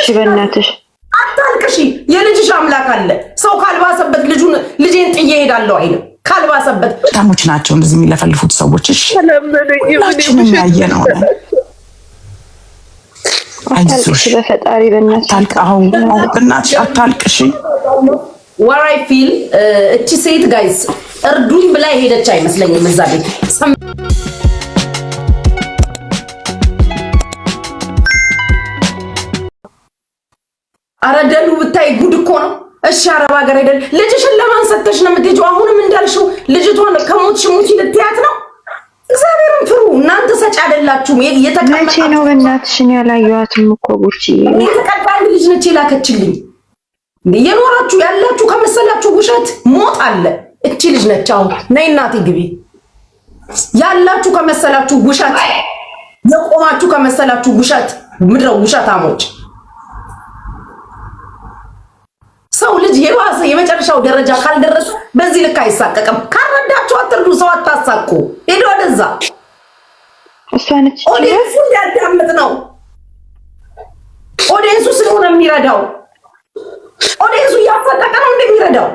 አታልቅሽ በእናትሽ አታልቅሽ። የልጅሽ አምላክ አለ። ሰው ካልባሰበት ልጄን ጥዬ እሄዳለሁ አይልም። ካልባሰበት ታሞች ናቸው እንደዚህ የሚለፈልፉት ሰዎች። እሺ ሁላችንም ያየነው ነው። አታልቅሽ በፈጣሪ በእናትሽ በእናትሽ አታልቅሽ። what I feel እቺ ሴት ጋይስ እርዱኝ ብላ ሄደች አይመስለኝም እዛ ቤት። አረደሉ ብታይ ጉድ እኮ ነው። እሺ አረብ ሀገር አይደል ልጅሽን ለማን ሰጥተሽ ነው የምትሄጂው? አሁንም እንዳልሽው ልጅቷን ከሞትሽ ሙቺ ልትያት ነው። እግዚአብሔርን ፍሩ እናንተ። ሰጪ አይደላችሁም። መቼ ነው በእናትሽ? እኔ ያላየኋትም እኮ ጉቺ። የተቀባይ ልጅ ነች የላከችልኝ። የኖራችሁ ያላችሁ ከመሰላችሁ ውሸት ሞት አለ። እቺ ልጅ ነች። አሁን ነይ እናቴ ግቢ። ያላችሁ ከመሰላችሁ ውሸት፣ የቆማችሁ ከመሰላችሁ ውሸት፣ ምድረው ውሸታሞች። ሰው ልጅ የባሰ የመጨረሻው ደረጃ ካልደረሱ በዚህ ልክ አይሳቀቅም። ካረዳችሁ አትርዱ፣ ሰው አታሳቁ። ሄዶ ወደዛ እሷ ነች ኦዲየንሱ እንዲያዳምጥ ነው። ኦዲየንሱ ስለሆነ የሚረዳው ኦዲየንሱ እያፈጠቀ ነው እንደሚረዳው።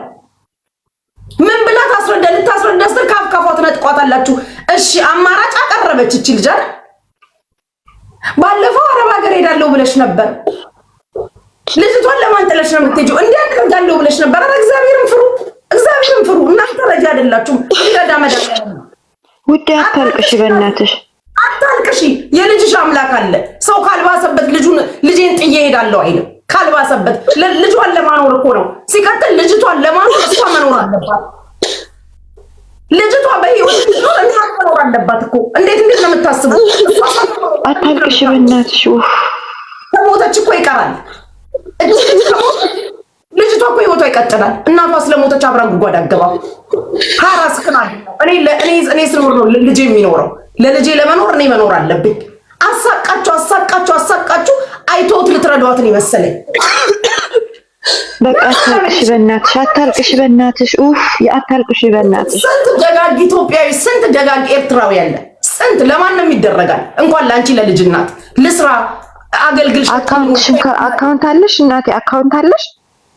ምን ብላ ታስረዳ? ልታስረዳ ስትል ካፍካፏት ነጥቋታላችሁ። እሺ አማራጭ አቀረበች እቺ ልጅ አይደል? ባለፈው አረብ ሀገር ሄዳለሁ ብለሽ ነበር። ልጅቷን ለማን ጥለሽ ነው የምትሄጂው? እንዲያደርጋለሁ ብለሽ ነበር። አረ እግዚአብሔርን ፍሩ፣ እግዚአብሔርን ፍሩ። እናንተ ረጃ አይደላችሁም። ይረዳ መዳም ውዴ አታልቅሽ በእናትሽ አታልቅሽ። የልጅሽ አምላክ አለ። ሰው ካልባሰበት ልጄን ጥዬ እሄዳለሁ አይልም። ካልባሰበት ልጇን ለማኖር እኮ ነው። ሲቀጥል ልጅቷን ለማኖር እሷ መኖር አለባት። ልጅቷ በህይወት መኖር አለባት እኮ። እንዴት ነው የምታስቡት? አታልቅሽ በእናትሽ። ከሞተች እኮ ይቀራል። ልጅቷ እኮ ህይወቷ ይቀጥላል። እናቷ ስለሞተች አብራ ጉድጓድ አገባው። ሀራስ ከናል እኔ ስኖር ነው ልጄ የሚኖረው። ለልጄ ለመኖር እኔ መኖር አለብኝ። አሳቃችሁ አይቶት ልትረዷትን ይመስለኝ። በቃ አታልቅሽ በእናትሽ፣ አታልቅሽ በእናትሽ። አታልቅሽ በእናትሽ። ስንት ደጋግ ኢትዮጵያዊ፣ ስንት ደጋግ ኤርትራዊ ያለ፣ ስንት ለማንም ይደረጋል። እንኳን ላንቺ ለልጅ እናት ልስራ አገልግልሽ። አካውንት አለሽ እናቴ? አካውንት አለሽ?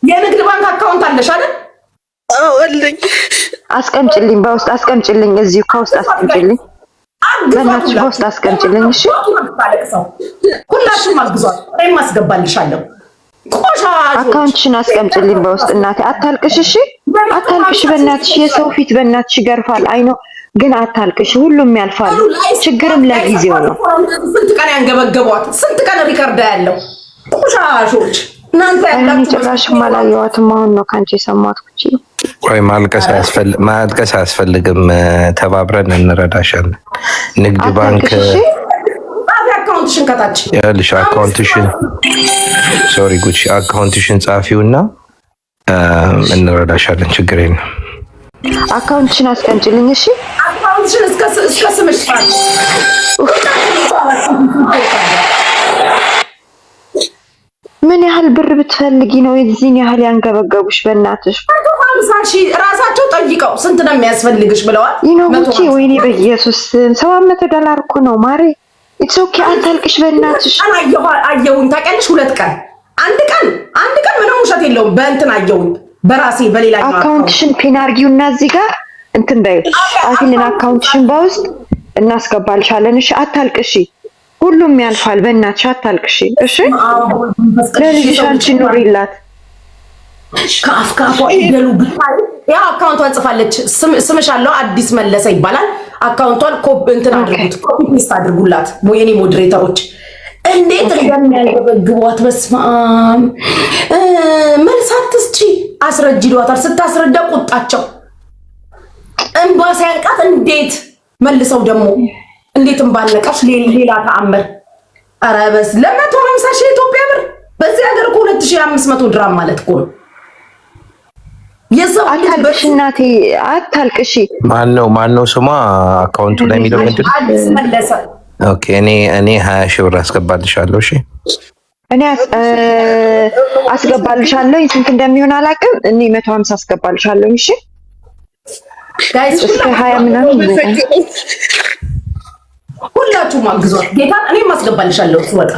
የንግድ ባንክ አካውንት አለሽ አይደል? አዎ አለኝ። አስቀምጭልኝ፣ በውስጥ አስቀምጭልኝ፣ እዚሁ ከውስጥ አስቀምጭልኝ። በእናትሽ በውስጥ አስቀምጭልኝ። እሺ ሁላችሁም አግዟት፣ እኔም አስገባልሻለሁ። አካውንትሽን አስቀምጭልኝ በውስጥ እናቴ። አታልቅሽ እሺ፣ አታልቅሽ በእናትሽ። የሰው ፊት በእናትሽ ይገርፋል። አይ ነው ግን አታልቅሽ፣ ሁሉም ያልፋል። ችግርም ለጊዜው ነው። ስንት ቀን ያንገበገቧት፣ ስንት ቀን ሪከርዳ ያለው ቆሻሾች እናንተ ያላችሁ። ጭራሽም አላየኋትም። አሁን ነው ካንቺ የሰማሁት። ኩቺ ቆይ ማልቀስ አያስፈልግም። ተባብረን እንረዳሻለን። ንግድ ባንክ አካውንትሽን ከታች ያልሽ አካውንትሽን ሶሪ ጉቺ አካውንትሽን ጻፊውና እንረዳሻለን። ችግር የለም። አካውንትሽን አስቀምጪልኝ እሺ። አካውንትሽን እስከ ስምሽ ፋል ምን ያህል ብር ብትፈልጊ ነው የዚህን ያህል ያንገበገቡሽ? በእናትሽ ራሳቸው ጠይቀው ስንት ነው የሚያስፈልግሽ ብለዋል። ይኖርኩ ወይኔ በኢየሱስ $700 እኮ ነው ማሬ። ኢትስ ኦኬ አታልቅሽ በእናትሽ። አየሁኝ ታውቂያለሽ። 2 ቀን አንድ ቀን ምንም ውሸት የለውም። በእንትን አየሁኝ በራሴ በሌላኛው አካውንትሽን ፒን አርጊውና እዚህ ጋር እንትን በይ ጻፊልን። አካውንትሽን በውስጥ እናስገባልሻለን። እሺ አታልቅሽ፣ ሁሉም ያልፋል። በእናትሽ አታልቅሽ እሺ። ለልጅሽ አንቺ ኑሪላት። ካፍካፏ ይደሉ ብታይ ያ አካውንቷን ጽፋለች። ስምሽ አለው አዲስ መለሰ ይባላል። አካውንቷን እንትን አድርጉት፣ ኮፒ ፔስት አድርጉላት። የኔ ሞዴሬተሮች እንዴት እንደሚያንገበግቧት በስማም። መልሳት ትስጪ አስረጅ ይሏታል። ስታስረዳ ቁጣቸው እንባ ሲያልቃት እንዴት መልሰው ደግሞ እንዴት እንባለቀሽ። ሌላ ተአምር። ኧረ በስ ለ150 ሺህ ኢትዮጵያ ብር በዚህ ሀገር እኮ 2500 ድራም ማለት እኮ ነው። የሰው አታልቅሽ እናቴ አታልቅሽ። ማነው ስሟ አካውንቱ ላይ የሚለው ምንድን ነው? አዲስ መለሰ። ኦኬ እኔ 20 ሺህ ብር አስገባልሻለሁ። እሺ እኔ አስገባልሻለሁ። ስንት እንደሚሆን አላውቅም። እኔ 150 አስገባልሻለሁ። እሺ ጋይስ እስከ 20 ምናምን ሁላችሁም አግዟት ጌታን። እኔም አስገባልሻለሁ። ወጣ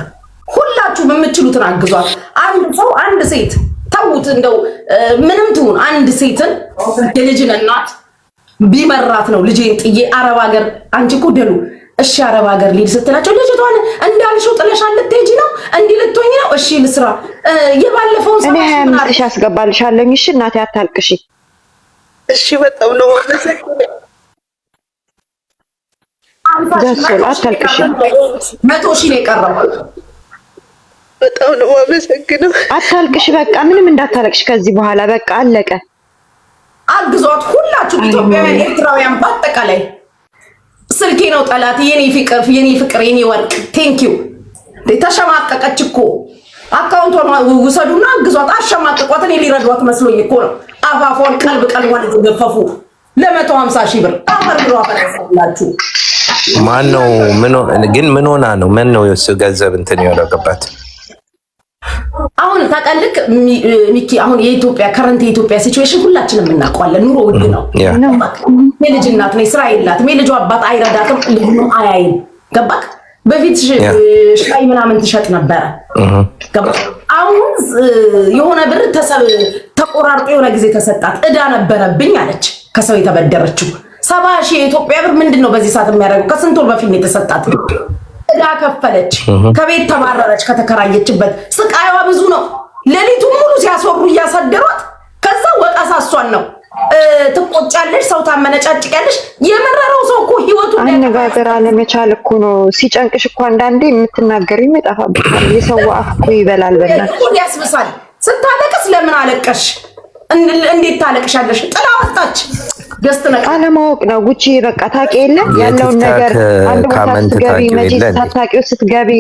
ሁላችሁ ሁላችሁ በምትችሉትን አግዟት። አንድ ሰው አንድ ሴት ተውት እንደው ምንም ትሁን አንድ ሴትን የልጅን እናት ቢመራት ነው ልጄን ጥዬ አረብ ሀገር አንቺ እኮ ደሉ እሺ አረብ ሀገር ልሂድ ስትላቸው ልጅቷን እንዳልሽው ጥለሻል ልትሄጂ ነው እንዲህ ልትሆኚ ነው እሺ ልስራ የባለፈውን ሰው እኔ 25 ሺህ አስገባልሻለሁ እሺ እናቴ አታልቅሺ እሺ በጣም ነው አታልቅሺ 100 ሺህ ነው የቀረው በጣም ነው አመሰግነው አታልቅሺ በቃ ምንም እንዳታለቅሽ ከዚህ በኋላ በቃ አለቀ አግዟት ሁላችሁ ኢትዮጵያውያን ኤርትራውያን በአጠቃላይ ስልኬ ነው ጠላት የኔ ፍቅር የኔ ወርቅ ቴንኪው ተሸማቀቀች እኮ አካውንቷን ውሰዱና አግዟት አሸማቀቋት እኔ ሊረዷት መስሎኝ እኮ ነው አፋፎን ቀልቧን ገፈፉ ለ150 ሺህ ብር አፈርግሯ ፈረሰላችሁ ማን ነው ምን ሆና ነው ምን ነው የሱ ገንዘብ እንትን ያደረገባት አሁን ታውቃለህ ሚኪ አሁን የኢትዮጵያ ሲቹዌሽን ሁላችንም እናውቀዋለን ኑሮ ውድ ነው የልጅ እናት ነኝ ስራ የላትም የልጇ አባት አይረዳትም ልጅም አያይም ገባክ በፊት ሻይ ምናምን ትሸጥ ነበረ ገባክ አሁን የሆነ ብር ተቆራርጦ የሆነ ጊዜ ተሰጣት እዳ ነበረብኝ አለች ከሰው የተበደረችው 70 ሺህ የኢትዮጵያ ብር ምንድነው በዚህ ሰዓት የሚያደርገው ከስንት ወር በፊት ነው የተሰጣት እዳ ከፈለች ከቤት ተባረረች ከተከራየችበት ስቃይዋ ብዙ ነው ሌሊቱን ሙሉ ሲያስወሩ እያሳደሯት ከዛ ወጣሳሷን ነው ትቆጫለሽ ሰው ታመነጫጭቂያለሽ የመረረው ሰው እኮ ህይወቱ አነጋገር አለመቻል እኮ ነው ሲጨንቅሽ እኮ አንዳንዴ የምትናገሪው ይጠፋብሻል የሰው አፍ እኮ ይበላል በእናትሽ እኮ ያስብሳል ስታለቅስ ለምን አለቀሽ እንዴት ታለቅሻለሽ ጥላ ወጣች አለማወቅ ነው ጉቺ በቃ ታውቂ የለ ያለውን ነገር አንድ ቦታ ስትገቢ መቼ ሳታውቂው ስትገቢ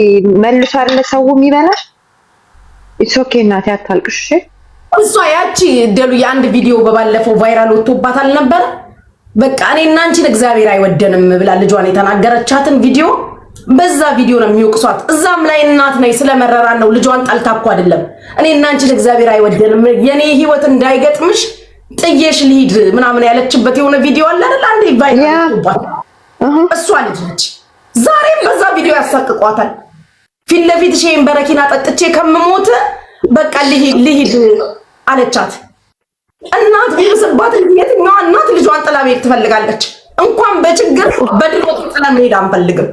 መልሶ አይደለ ሰው የሚበላሽ ኢትስ ኦኬ እናቴ አታልቅሽ እሷ ያቺ ደሉ የአንድ ቪዲዮ በባለፈው ቫይራል ወጥቶባታል ነበር በቃ እኔና አንቺን እግዚአብሔር አይወደንም ብላ ልጇን የተናገረቻትን ቪዲዮ በዛ ቪዲዮ ነው የሚወቅሷት እዛም ላይ እናት ነኝ ስለመረራን ነው ልጇን ጠልታኩ አይደለም እኔና አንቺን እግዚአብሔር አይወደንም የኔ ህይወት እንዳይገጥምሽ ጥዬሽ ልሂድ ምናምን ያለችበት የሆነ ቪዲዮ አለ አይደል አንዴ ቫይራል እሷ ልጅ ነች ዛሬም በዛ ቪዲዮ ያሳቅቋታል ፊት ለፊት ሼም በረኪና ጠጥቼ ከምሞት በቃ ልሂድ አለቻት እናት ቢስባት የትኛው እናት ልጇን ጥላ ቤት ትፈልጋለች እንኳን በችግር በድሎት ጥላ መሄድ አንፈልግም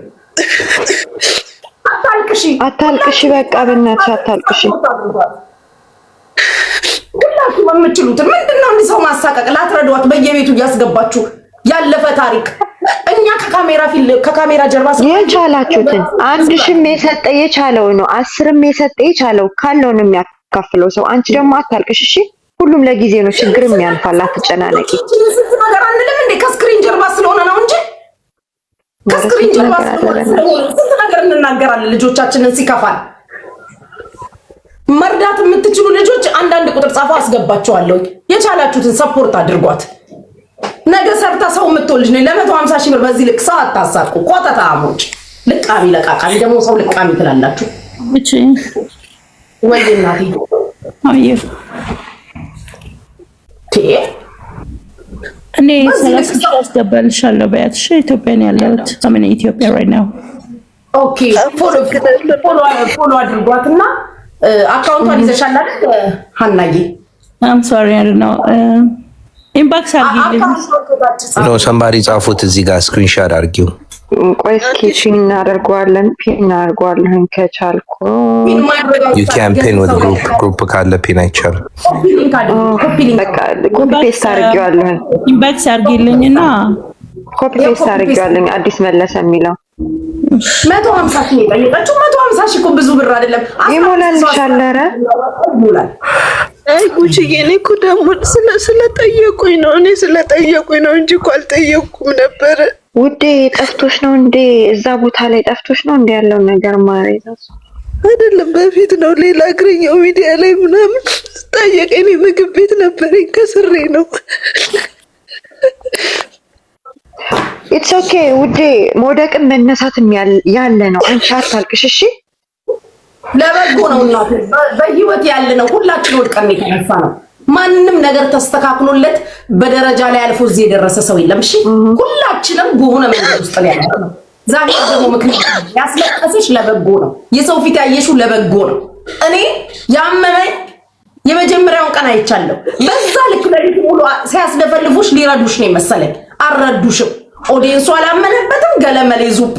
አታልቅሺ በቃ በእናትሽ አታልቅሺ ሁላችሁ የምትችሉትን ምንድነው እንዲህ ሰው ማሳቀቅ ላትረዷት በየቤቱ እያስገባችሁ ያለፈ ታሪክ እኛ ከካሜራ ጀርባ የቻላችሁትን አንድ ሽም የሰጠ የቻለው ነው 10ም የሰጠ የቻለው ካለው ነው የሚያካፍለው ሰው አንቺ ደግሞ አታልቅሽ እሺ ሁሉም ለጊዜ ነው ችግርም ያልፋል አትጨናነቂ ስንት ነገር አንልም እንዴ ከስክሪን ጀርባ ስለሆነ ነው እንጂ ከስክሪን ጀርባ ስለሆነ ስንት ነገር እንናገራለን ልጆቻችንን ሲከፋል መርዳት የምትችሉ ልጆች አንዳንድ ቁጥር ጻፉ አስገባቸዋለሁ የቻላችሁትን ሰፖርት አድርጓት ነገ ሰርታ ሰው የምትወልጅ ነኝ ለ150 ሺህ ብር በዚህ ልክ ሰው አታሳቁ ቆጣጣሞች ልቃሚ ለቃቃሚ ደግሞ ሰው ልቃሚ ትላላችሁ እቺ ወይ እናቴ አየሁ እኔ ሰላሳ አስገባልሻለሁ በያትሽ ኢትዮጵያን ያለሁት አሜን ኢትዮጵያ right now ኦኬ ፎሎ አድርጓትና አካውንቷን ይዘሻል አይደል ሀናዬ I'm sorry I don't know ኢንባክስ አድርጊልኝ ነው ሰምባሪ ጻፉት እዚህ ጋር ስክሪንሾት አድርጊው ቆይ እስኪ ፒን እናደርገዋለን ከቻልኩ you can pin with group ካለ ፒን አይቻልም በቃ ኮፒ ፔስት አድርጌዋለሁ ኢንባክስ አድርጊልኝና ኮፒ ፔስት አድርጌዋለሁ አዲስ መለሰ የሚለው 150 ሺህ ጠየቀችው 150 ሺህ እኮ ብዙ ብር አይደለም ይሞላልሻል ኧረ አይ ጉቺዬ እኔ እኮ ደግሞ ስለጠየቁኝ ነው እንጂ እኮ አልጠየኩም ነበር ውዴ ጠፍቶሽ ነው እንዴ እዛ ቦታ ላይ ጠፍቶሽ ነው እንዴ ያለው ነገር ማረይዛስ አይደለም በፊት ነው ሌላ ግሬኛው ሚዲያ ላይ ምናምን ጠየቀኝ ምግብ ቤት ነበርኝ ከስሬ ነው ኢትስ ኦኬ ውዴ መውደቅም መነሳትም ያለ ነው አንቺ አታልቅሽ እሺ ለበጎ ነው እናት በህይወት ያለ ነው ሁላችን ወድቀን የተነሳ ነው ማንንም ነገር ተስተካክሎለት በደረጃ ላይ አልፎ እዚህ የደረሰ ሰው የለም እሺ ሁላችንም በሆነ መንገድ ውስጥ ያለ ነው ዛሬ ደግሞ ምክንያት ያስለቀስሽ ለበጎ ነው። የሰው ፊት ያየሽው ለበጎ ነው። እኔ ያመመኝ የመጀመሪያውን ቀን አይቻለሁ። በዛ ልክ ለሊት ሙሉ ሲያስደፈልፉሽ ሊረዱሽ ነው መሰለኝ። አልረዱሽም። ኦዲየንሱ አላመነበትም። ገለመሌ ዙጲ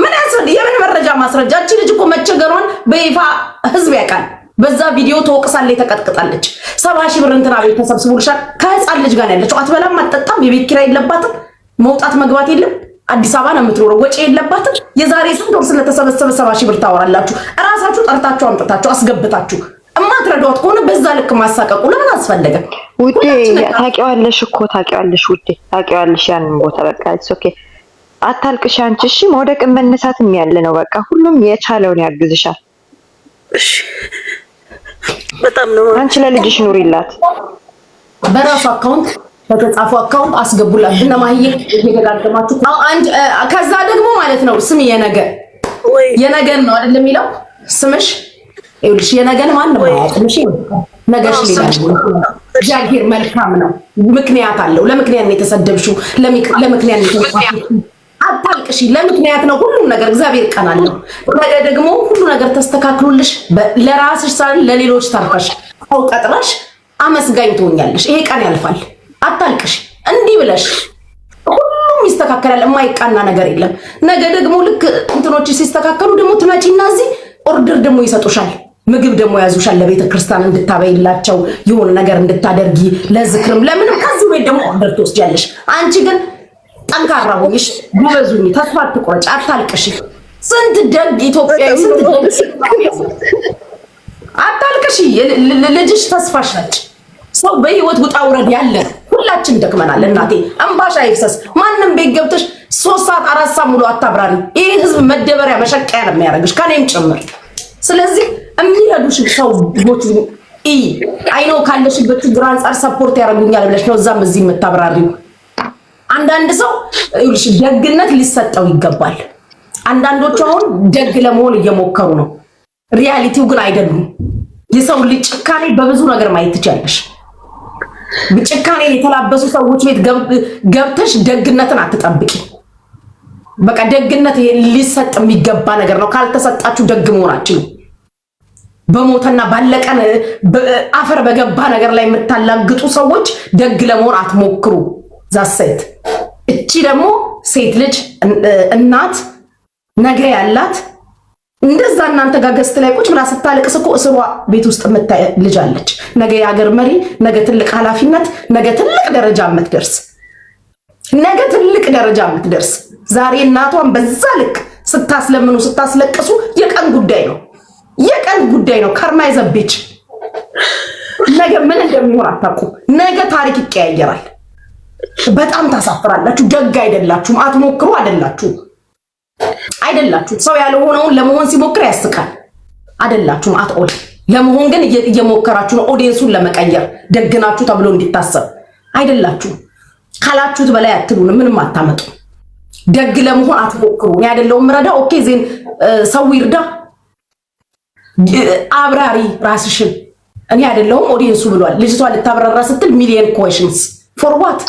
ምን ያስረድ? የምን መረጃ ማስረጃ? እቺ ልጅ እኮ መቸገሯን በይፋ ህዝብ ያውቃል። በዛ ቪዲዮ ተወቅሳለች፣ ተቀጥቅጣለች። 70 ሺህ ብር እንትና ቤት ተሰብስቦልሻል። ከህፃን ልጅ ጋር ያለችው አትበላም፣ አትጠጣም፣ የቤት ኪራይ የለባትም፣ መውጣት መግባት የለም። አዲስ አበባ ነው የምትኖረው፣ ወጪ የለባትም። የዛሬ ስንት ወር ስለተሰበሰበ 70 ሺህ ብር ታወራላችሁ። እራሳችሁ ጠርታችሁ አምጥታችሁ አስገብታችሁ እማትረዷት ከሆነ በዛ ልክ ማሳቀቁ ለምን አስፈለገ? ውዴ ታውቂዋለሽ እኮ ታውቂዋለሽ፣ ውዴ ታውቂዋለሽ። ያንን ቦታ በቃ ኦኬ፣ አታልቅሽ አንቺ። እሺ መውደቅን መነሳትም ያለ ነው። በቃ ሁሉም የቻለውን ያግዝሻል። እሺ በጣም ነው። አንቺ ለልጅሽ ኑሪላት። በራሱ አካውንት በተጻፈ አካውንት አስገቡላት እና ማህዬ እየደጋገማችሁ አንድ ከዛ ደግሞ ማለት ነው ስም የነገን ነው አይደል የሚለው ስምሽ ይኸውልሽ የነገን ማን ነው ያጥምሽ ነገሽ ሊላል እግዚአብሔር መልካም ነው። ምክንያት አለው። ለምክንያት ነው የተሰደብሽው። ለምክንያት ነው የተሰደብሽው። አታልቅሽ። ለምክንያት ነው ሁሉም ነገር። እግዚአብሔር ቀን አለው። ነገ ደግሞ ሁሉ ነገር ተስተካክሎልሽ ለራስሽ ሳይሆን ለሌሎች ታርፈሽ አው ቀጥራሽ አመስጋኝ ትሆኛለሽ። ይሄ ቀን ያልፋል። አታልቅሽ። እንዲህ ብለሽ ሁሉም ይስተካከላል። የማይቃና ነገር የለም። ነገ ደግሞ ልክ እንትኖች ሲስተካከሉ ደግሞ ትመጪና እዚህ ኦርደር ደግሞ ይሰጡሻል። ምግብ ደግሞ ያዙሻል። ለቤተ ክርስቲያን እንድታበይላቸው የሆነ ነገር እንድታደርጊ ለዝክርም ለምንም ከዚህ ወይ ደግሞ ኦርደር ትወስጃለሽ። አንቺ ግን ጠንካራ ሆይሽ ጎበዙኝ። ተስፋ አትቆርጪ። አታልቅሽ። ስንት ደግ ኢትዮጵያዊ ስንት ደግ አታልቅሽ። ልጅሽ ተስፋሽ ነች። ሰው በህይወት ውጣ ውረድ ያለ ሁላችን ደክመናል። እናቴ እንባሽ አይፍሰስ። ማንም ቤት ገብተሽ 3 ሰዓት 4 ሰዓት ሙሉ አታብራሪ። ይሄ ህዝብ መደበሪያ መሸቀያ ነው የሚያደርግሽ ከኔም ጭምር። ስለዚህ የሚረዱሽ ሰዎች አይኖ ካለሽበት ችግር አንፃር ሰፖርት ያደርጉኛል ብለሽ ነው እዛም እዚህ የምታብራሪው። አንዳንድ ሰው ይልሽ ደግነት ሊሰጠው ይገባል። አንዳንዶቹ አሁን ደግ ለመሆን እየሞከሩ ነው። ሪያሊቲው ግን አይደሉም። የሰው ልጅ ጭካኔ በብዙ ነገር ማየት ትችያለሽ። በጭካኔ የተላበሱ ሰዎች ቤት ገብተሽ ደግነትን አትጠብቂ። በቃ ደግነት ሊሰጥ የሚገባ ነገር ነው። ካልተሰጣችሁ ደግ መሆናችሁ በሞተና ባለቀን አፈር በገባ ነገር ላይ የምታላግጡ ሰዎች ደግ ለመሆን አትሞክሩ። ዛሰት እቺ ደግሞ ሴት ልጅ እናት ነገ ያላት እንደዛ እናንተ ጋር ገስት ላይ ቁጭ ብላ ስታለቅስ እኮ እስሯ ቤት ውስጥ የምታይ ልጅ አለች። ነገ የሀገር መሪ፣ ነገ ትልቅ ኃላፊነት፣ ነገ ትልቅ ደረጃ የምትደርስ ዛሬ እናቷን በዛ ልክ ስታስለምኑ ስታስለቅሱ የቀን ጉዳይ ነው። ከርማ ይዘብች ነገ ምን እንደሚሆን አታውቁ። ነገ ታሪክ ይቀያየራል። በጣም ታሳፍራላችሁ። ደግ አይደላችሁም። አትሞክሩ። አይደላችሁም። ሰው ያልሆነውን ለመሆን ሲሞክር ያስቃል። አይደላችሁም። አትኦል ለመሆን ግን እየሞከራችሁ ነው። ኦዲየንሱን ለመቀየር ደግናችሁ ተብሎ እንዲታሰብ አይደላችሁም። ካላችሁት በላይ አትሉንም። ምንም አታመጡ። ደግ ለመሆን አትሞክሩ። እኔ አይደለሁም ረዳ። ኦኬ ዜን ሰው ይርዳ። አብራሪ ራስሽን። እኔ አይደለሁም ኦዲየንሱ ብሏል። ልጅቷ ልታብራራ ስትል ሚሊየን ኩዌሽንስ ፎር ዋት?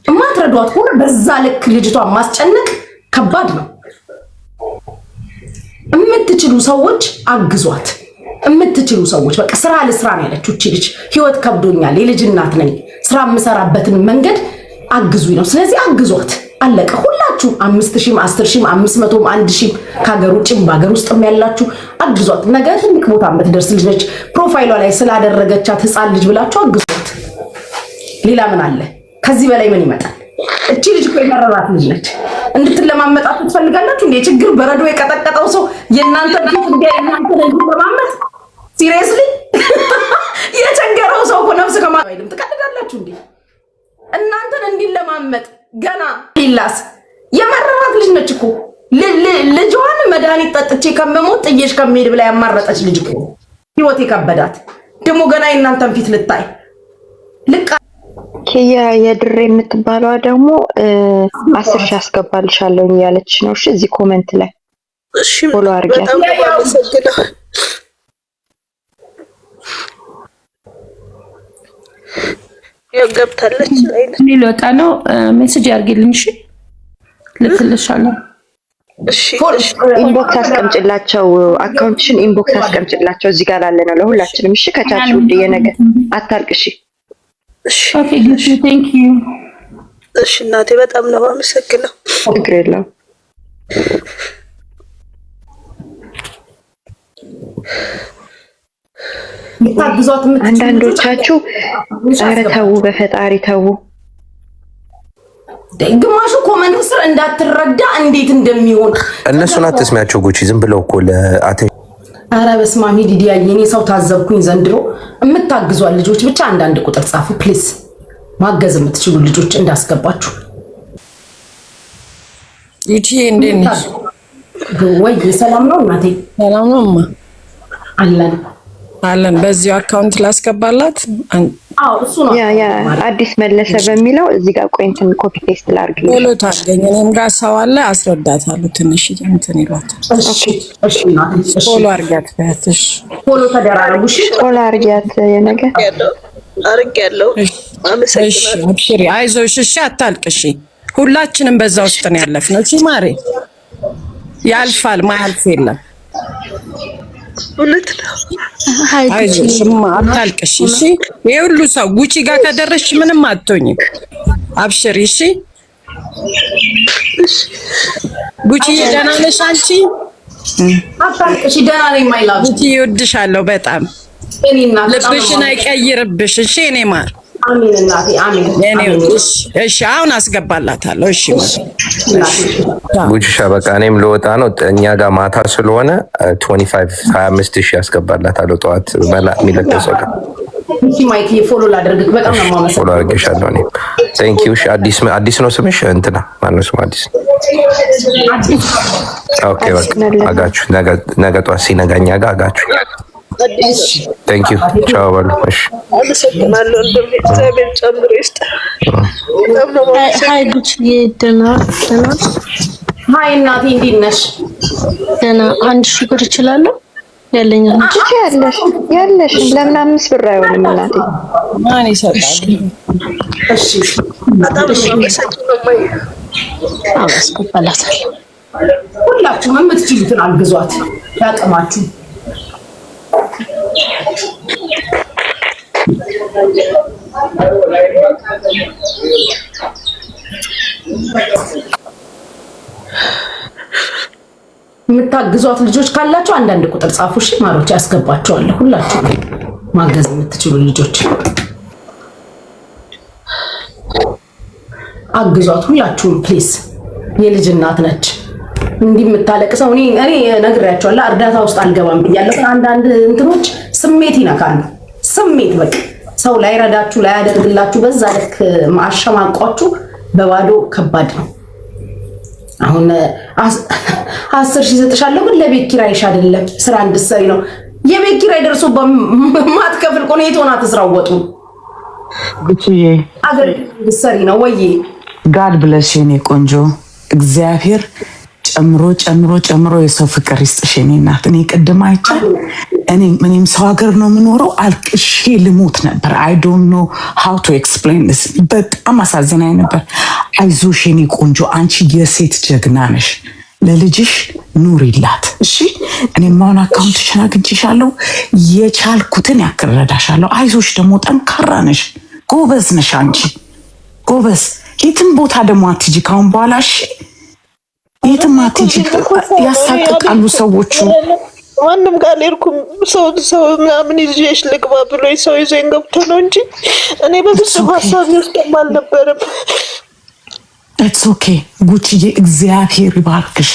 ማትረዷት ሆነ በዛ ልክ ልጅቷን ማስጨነቅ ከባድ ነው። የምትችሉ ሰዎች አግዟት። የምትችሉ ሰዎች በቃ ስራ ልስራ ነው ያለችው እቺ ልጅ። ህይወት ከብዶኛል፣ የልጅ እናት ነኝ፣ ስራ የምሰራበትን መንገድ አግዙኝ ነው። ስለዚህ አግዟት። አለቀ። ሁላችሁ 5000፣ 10000፣ 500፣ 1000 ከሀገር ውጭም በሀገር ውስጥም ያላችሁ አግዟት። ነገ ትልቅ ቦታ የምትደርስ ልጅ ነች። ፕሮፋይሏ ላይ ስላደረገቻት ህፃን ልጅ ብላችሁ አግዟት። ሌላ ምን አለ? ከዚህ በላይ ምን ይመጣል? እቺ ልጅ እኮ የመረራት ልጅ ነች። እንድትለማመጣት ትፈልጋላችሁ እንዴ? ችግር በረዶ የቀጠቀጠው ሰው የእናንተ ፊት እንደ እናንተ እንድትለማመጥ ሲሪየስሊ የቸገረው ሰው እኮ ነፍስ ከማይልም ትቀልዳላችሁ እንዴ? እናንተን እንዲለማመጥ ገና ሊላስ የመረራት ልጅ ነች እኮ። ልጇን መድኃኒት ጠጥቼ ከመሞት ጥዬሽ ከመሄድ ብላ ያማረጠች ልጅ እኮ ህይወት የከበዳት ደግሞ ገና የእናንተን ፊት ልታይ ልቃ ኪያ የድሬ የምትባለዋ ደግሞ 10,000 አስገባልሻለሁ እያለች ነው። እሺ እዚህ ኮሜንት ላይ ፎሎ አድርጊያት። ገብታለች። እኔ ልወጣ ነው። ሜሴጅ ያርግልኝ። እሺ ልክልሻለሁ። እሺ ኢንቦክስ አስቀምጭላቸው፣ አካውንትሽን ኢንቦክስ አስቀምጭላቸው እዚህ ጋር አለ ነው ለሁላችንም። እሺ ከቻልሽ ውድ የነገ አታልቅሽ። ኦኬ ጉቺ ቴንክ ዩ። እሺ እናቴ በጣም ነው አመሰግነው። ችግር የለውም። አንዳንዶቻችሁ ኧረ ተው በፈጣሪ ተው። ግማሹ ኮመንት ስር እንዳትረዳ እንዴት እንደሚሆን እነሱን አትስሚያቸው ጉቺ፣ ዝም ብለው እኮ ለአተ ኧረ በስመ አብ ዲዲያ የኔ ሰው ታዘብኩኝ ዘንድሮ። የምታግዟል ልጆች ብቻ አንዳንድ ቁጥር ጻፉ ፕሊዝ። ማገዝ የምትችሉ ልጆች እንዳስገባችሁ። ይቺ እንዴት ነሽ? ወይ ሰላም ነው እናቴ? ሰላም ነው እማ። አለን በዚሁ አካውንት ላስገባላት። አዎ እሱ ነው ያ አዲስ መለሰ በሚለው እዚህ ጋር ቆይንትን ኮፒ ፔስት ላድርግ። ፎሎ ታርገኝ። እኔም ጋር ሰው አለ አስረዳታለሁ። ትንሽ እንትን ይሏታል። እሺ እናቴ ፎሎ አርጋት በያትሽ። ፎሎ ተደራረጉ። እሺ ፎሎ አርጋት የነገ አርጋለሁ። እሺ አብሽሪ፣ አይዞሽ። እሺ አታልቅሽ። ሁላችንም በዛ ውስጥ ነው ያለፍነው። እሺ ማሬ፣ ያልፋል፣ ማያልፍ የለም። እውነት ነው። አይዞሽ አታልቅሽ። እሺ ይሄ ሁሉ ሰው ጉቺ ጋር ከደረስሽ ምንም አትሆኝም። አብሽሪ። እሺ ጉቺ ደህና ነሽ አንቺ? አታልቅሽ። ደህና ነኝ ማይ ላቭ። ጉቺ እወድሻለሁ በጣም። ልብሽን አይቀይርብሽ። እሺ እኔ ማር አሜን እናቴ አሜን። እሺ አሁን አስገባላታለሁ። እሺ ጉቺሻ በቃ እኔም ልወጣ ነው። እኛ ጋር ማታ ስለሆነ 25,000 ያስገባላታለሁ። ጠዋት መላ የሚለቀሰው ጋር እሺ ማይክ ፎሎ ላደርግክ በጣም ነው የማመሰግነው። ፎሎ አድርጌሻለሁ እኔ። ቴንክ ዩ። አዲስ ነው ስምሽ? እንትና ማነው ስሙ? አዲስ። ኦኬ በቃ አጋችሁ። ነገ ጠዋት ሲነጋኛ ጋር አጋችሁ። ቴንክ ዩ። ቻው በሉ። እሺ አመሰግናለሁ። እግዚአብሔር ጨምሮ ይስጥ። ሃይ ጉቺ ደህና ሃይ እናቴ እንዴት ነሽ? ደህና። 1,000 ብር እችላለሁ ያለኝ አንቺ ያለሽ ለምን 5 ብር አይሆንም እናቴ? ማን ይሰጣል? እሺ በጣም አመሰግናለሁ። አመስግናለሁ። ሁላችሁም የምትችሉትን አግዟት ያቅማችሁ። የምታግዟት ልጆች ካላችሁ አንዳንድ ቁጥር ጻፉ። እሺ ማሮች ያስገባችኋለሁ። ሁላችሁ ማገዝ የምትችሉ ልጆች አግዟት። ሁላችሁም ፕሊዝ። የልጅ እናት ነች እንዲህ የምታለቅሰው። እኔ ነግሬያቸዋለሁ፣ እርዳታ ውስጥ አልገባም ብያለሁ። አንዳንድ እንትኖች ስሜት ይነካሉ። ስሜት በቃ ሰው ላይ ረዳችሁ ላይ ያደርግላችሁ በዛ ልክ ማሸማቋችሁ በባዶ ከባድ ነው። አሁን 10,000 ሰጥሻለሁ ግን ለቤት ኪራይሽ አይደለም ስራ እንድትሰሪ ነው። የቤት ኪራይ ደርሶ በማትከፍል ቆኔት ሆና ተስራወጡ ጉቺዬ አገር እንድትሰሪ ነው ወይ? ጋድ ብለሽ የኔ ቆንጆ እግዚአብሔር ጨምሮ የሰው ፍቅር ይስጥሽ የኔ እናት። እኔ ቅድም አይቻል እኔም ሰው ሀገር ነው የምኖረው፣ አልቅሼ ልሞት ነበር። አይ ዶንት ኖ ሃው ቱ ኤክስፕሌን ዲስ። በጣም አሳዝናኝ ነበር። አይዞሽ የኔ ቆንጆ፣ አንቺ የሴት ጀግና ነሽ። ለልጅሽ ኑሪላት እሺ። እኔም አሁን አካውንትሽን አግኝቼሻለሁ፣ የቻልኩትን ያክል እረዳሻለሁ። አይዞሽ፣ ደግሞ ጠንካራ ነሽ፣ ጎበዝ ነሽ አንቺ ጎበዝ። የትም ቦታ ደግሞ አትሂጂ ካሁን በኋላ እሺ። የትም አትሂጂ፣ ያሳቅቃሉ ሰዎቹ። ማንም ጋር አልሄድኩም። ሰው ምናምን ይዤሽ ልግባ ብሎ ሰው ይዞኝ ገብቶ ነው እንጂ እኔ በፍጹም ሀሳቤ ውስጥም አልነበረም። ኢትስ ኦኬ ጉቺዬ፣ እግዚአብሔር ይባርክሽ።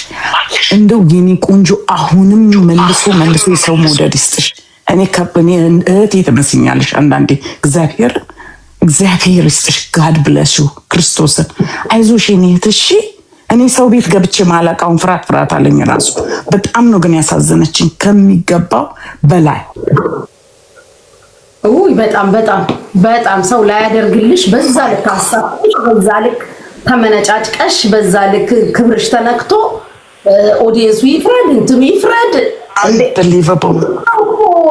እንደው የኔ ቆንጆ አሁንም መልሶ የሰው መውደድ ይስጥሽ። እኔ እህቴ ትመስኛለሽ አንዳንዴ። እግዚአብሔር ይስጥሽ። ጋድ ብለሽ ክርስቶስን። አይዞሽ የኔ እህት እሺ። እኔ ሰው ቤት ገብቼ ማለቃውን ፍርሃት አለኝ ራሱ። በጣም ነው ግን ያሳዘነችኝ ከሚገባው በላይ። በጣም ሰው ላይ ያደርግልሽ በዛ ልክ አሳብሽ፣ በዛ ልክ ተመነጫጭቀሽ፣ በዛ ልክ ክብርሽ ተነክቶ ኦዲየንሱ ይፍረድ እንትኑ ይፍረድ።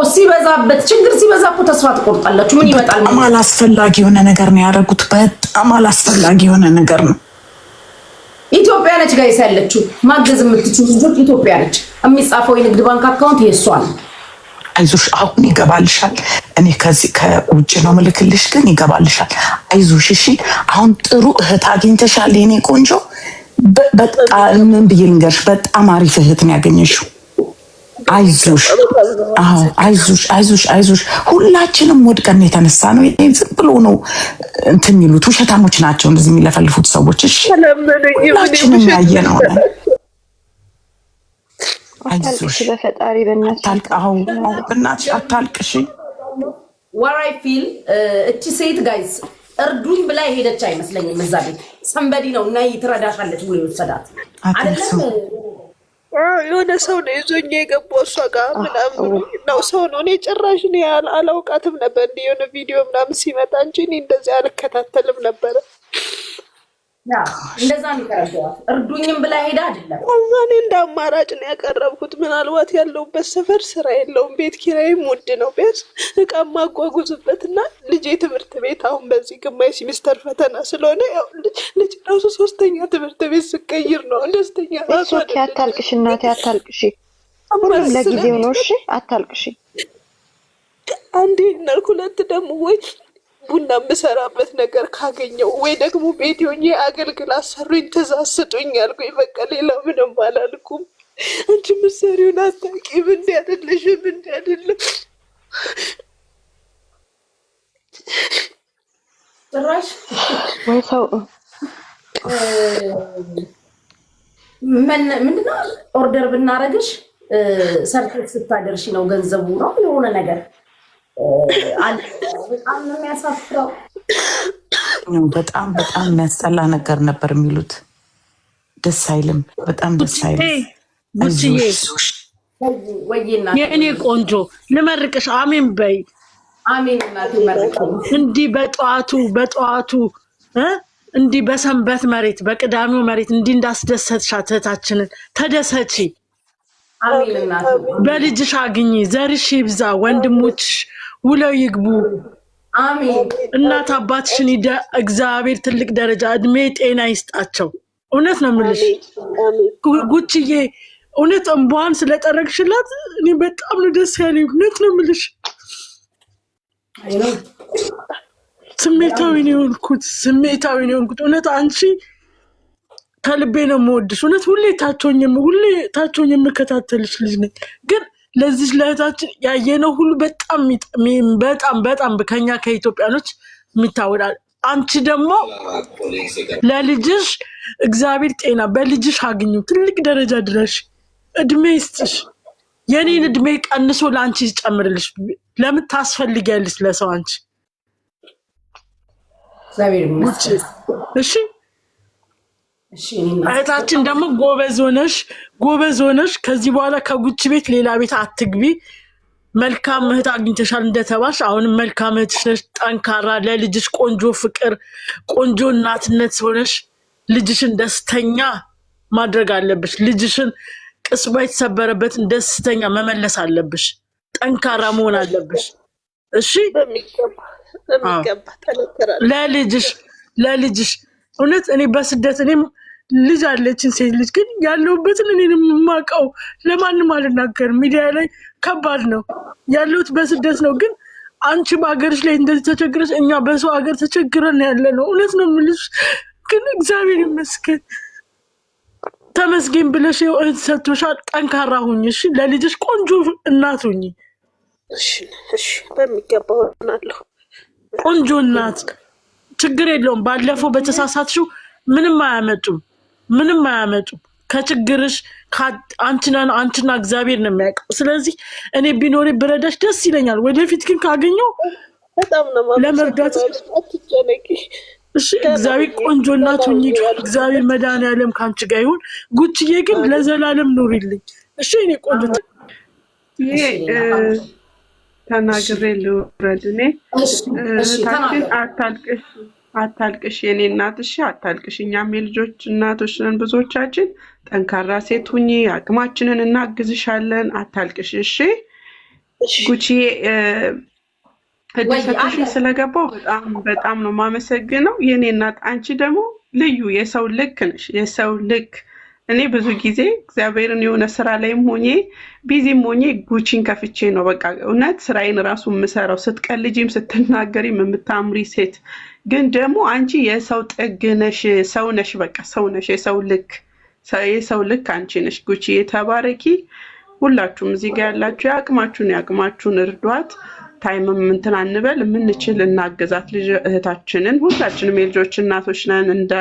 ሲበዛበት ችግር ሲበዛ እኮ ተስፋ ትቆርጣላችሁ። ምን ይመጣል? በጣም አላስፈላጊ የሆነ ነገር ነው ያደረጉት። በጣም አላስፈላጊ የሆነ ነገር ነው። ኢትዮጵያ ነች ጋይስ ያለችው ማገዝ የምትችሉ ልጆች ኢትዮጵያ ነች። የሚጻፈው የንግድ ባንክ አካውንት የሷ ነው። አይዞሽ አሁን ይገባልሻል። እኔ ከዚህ ከውጭ ነው ምልክልሽ፣ ግን ይገባልሻል። አይዞሽ እሺ። አሁን ጥሩ እህት አግኝተሻል የኔ ቆንጆ። በጣም ምን ብዬ ልንገርሽ፣ በጣም አሪፍ እህት ነው ያገኘሽው። አይዞሽ። አዎ አይዞሽ አይዞሽ አይዞሽ። ሁላችንም ወድቀን የተነሳ ነው። ዝም ብሎ ነው እንትን የሚሉት ውሸታሞች ናቸው እንደዚህ የሚለፈልፉት ሰዎች። እሺ ሁላችንም ያየነው ነው። አይዞሽ በፈጣሪ በእናትሽ አታልቅሽ። ወራይ ፊል እቺ ሴት ጋይስ እርዱኝ ብላ ሄደች አይመስለኝም። እዛ ቤት ሰንበዲ ነው እና ትረዳሻለች ብሎ ይወሰዳት አይደለም። የሆነ ሰው ነው ይዞኝ የገባው እሷ ጋር ምናምን ነው ሰው ነው። እኔ ጭራሽ እኔ አላውቃትም ነበር። እንደ የሆነ ቪዲዮ ምናምን ሲመጣ እንጂ እኔ እንደዚህ አልከታተልም ነበረ። እንደዛ ነው ያደረገው። እርዱኝም ብላ ሄዳ አይደለም። እኔ እንደ አማራጭ ነው ያቀረብኩት። ምናልባት ያለውበት ሰፈር ስራ የለውም፣ ቤት ኪራይም ውድ ነው። ቢያንስ እቃ ማጓጉዝበትና ልጄ ትምህርት ቤት አሁን በዚህ ግማሽ ሲሚስተር ፈተና ስለሆነ ያው ልጅ ራሱ 3ኛ ትምህርት ቤት ስቀይር ነው ደስተኛ ራሱ። አታልቅሽ እናቴ አታልቅሽ። ሁሉም ለጊዜው ነው። እሺ አታልቅሽ። አንዴ እና ሁለት ደግሞ ወይ ቡና የምሰራበት ነገር ካገኘው ወይ ደግሞ ቤት ሆኜ አገልግል አሰሩኝ ትእዛዝ ስጡኝ አልኩኝ። በቃ ሌላ ምንም አላልኩም። አንቺ ምሰሪውን አታውቂም፣ እንዲህ አይደለሽም፣ እንዲህ አይደለም ጭራሽ ወይ ሰው ምንድነው ኦርደር ብናረግሽ ሰርተሽ ስታደርሺ ነው ገንዘቡ ነው የሆነ ነገር በጣም ነው የሚያሳፍረው። በጣም የሚያስጠላ ነገር ነበር የሚሉት። ደስ አይልም፣ በጣም ደስ አይልም። የእኔ ቆንጆ ልመርቅሽ፣ አሜን በይ። አሜን እናቴ መርቅኝ። እንዲህ በጠዋቱ እንዲህ በሰንበት መሬት በቅዳሜው መሬት እንዲህ እንዳስደሰትሻት እህታችንን ተደሰቺ። አሜን እናቴ። በልጅሽ አግኚ፣ ዘርሽ ይብዛ፣ ወንድሞችሽ ውለው ይግቡ። አሜን። እናት አባትሽን እግዚአብሔር ትልቅ ደረጃ እድሜ ጤና ይስጣቸው። እውነት ነው የምልሽ ጉቺዬ፣ እውነት እንቧን ስለጠረግሽላት እኔ በጣም ነው ደስ ያለኝ። እውነት ነው የምልሽ ስሜታዊ ነው የሆንኩት። እውነት አንቺ ከልቤ ነው የምወድሽ። እውነት ሁሌ ታቸውን የምከታተልሽ ልጅ ነኝ። ግን ለዚህ ለእህታችን ያየነው ሁሉ በጣም ከኛ ከኢትዮጵያኖች የሚታወዳል። አንቺ ደግሞ ለልጅሽ እግዚአብሔር ጤና በልጅሽ አግኙ፣ ትልቅ ደረጃ ድረሽ፣ እድሜ ይስጥሽ። የኔን እድሜ ቀንሶ ለአንቺ ይጨምርልሽ። ለምን ታስፈልጊያለሽ ለሰው አንቺ። እሺ እህታችን ደግሞ ጎበዝ ሆነሽ ከዚህ በኋላ ከጉቺ ቤት ሌላ ቤት አትግቢ። መልካም እህት አግኝተሻል እንደተባልሽ፣ አሁንም መልካም እህትሽ ነሽ። ጠንካራ፣ ለልጅሽ ቆንጆ ፍቅር፣ ቆንጆ እናትነት ሆነሽ ልጅሽን ደስተኛ ማድረግ አለብሽ። ልጅሽን ቅስሟ የተሰበረበትን ደስተኛ መመለስ አለብሽ። ጠንካራ መሆን አለብሽ። እሺ ለልጅሽ እውነት እኔ በስደት እኔም ልጅ አለችን ሴት ልጅ፣ ግን ያለሁበትን እኔንም የማውቀው ለማንም አልናገርም። ሚዲያ ላይ ከባድ ነው ያለሁት፣ በስደት ነው። ግን አንቺ በሀገርሽ ላይ እንደዚህ ተቸግረሽ፣ እኛ በሰው ሀገር ተቸግረን ያለ ነው። እውነት ነው የምልሽ። ግን እግዚአብሔር ይመስገን ተመስገን ብለሽ እህት ሰጥቶሻል። ጠንካራ ሁኝ እሺ። ለልጅሽ ቆንጆ እናት ሁኝ። እሺ በሚገባው ሆናለሁ። ቆንጆ እናት ችግር የለውም። ባለፈው በተሳሳትሽው ምንም አያመጡም። ከችግርሽ አንቺና እግዚአብሔር ነው የሚያውቀው። ስለዚህ እኔ ቢኖሬ ብረዳሽ ደስ ይለኛል። ወደፊት ግን ካገኘው በጣም ነው ለመርዳት እሺ። እግዚአብሔር ቆንጆ እናት ሁኚ። እግዚአብሔር መድኃኒዓለም ከአንቺ ጋር ይሁን። ጉቺዬ ግን ለዘላለም ኑሪልኝ እሺ። እኔ ቆንጆ ተናግሬ ልውረድ። እኔ እህታችን አታልቅሽ የኔ እናት እሺ፣ አታልቅሽ። እኛም የልጆች እናቶች ነን ብዙዎቻችን። ጠንካራ ሴት ሁኚ፣ አቅማችንን እናግዝሻለን። አታልቅሽ እሺ። ጉቺዬ እድል ሰጥሽኝ ስለገባው በጣም ነው የማመሰግነው የኔ እናት። አንቺ ደግሞ ልዩ የሰው ልክ ነሽ፣ የሰው ልክ። እኔ ብዙ ጊዜ እግዚአብሔርን የሆነ ስራ ላይም ሆኜ ቢዚም ሆኜ ጉቺን ከፍቼ ነው በቃ እውነት ስራዬን ራሱ የምሰራው። ስትቀልጂም ስትናገሪም የምታምሪ ሴት፣ ግን ደግሞ አንቺ የሰው ጥግ ነሽ፣ ሰው ነሽ፣ በቃ ሰው ነሽ፣ የሰው ልክ አንቺ ነሽ። ጉቺ ተባረኪ። ሁላችሁም እዚህ ጋር ያላችሁ ያቅማችሁን እርዷት። ታይምም እንትን አንበል፣ የምንችል እናገዛት ልጅ እህታችንን። ሁላችንም የልጆች እናቶች ነን። እንደ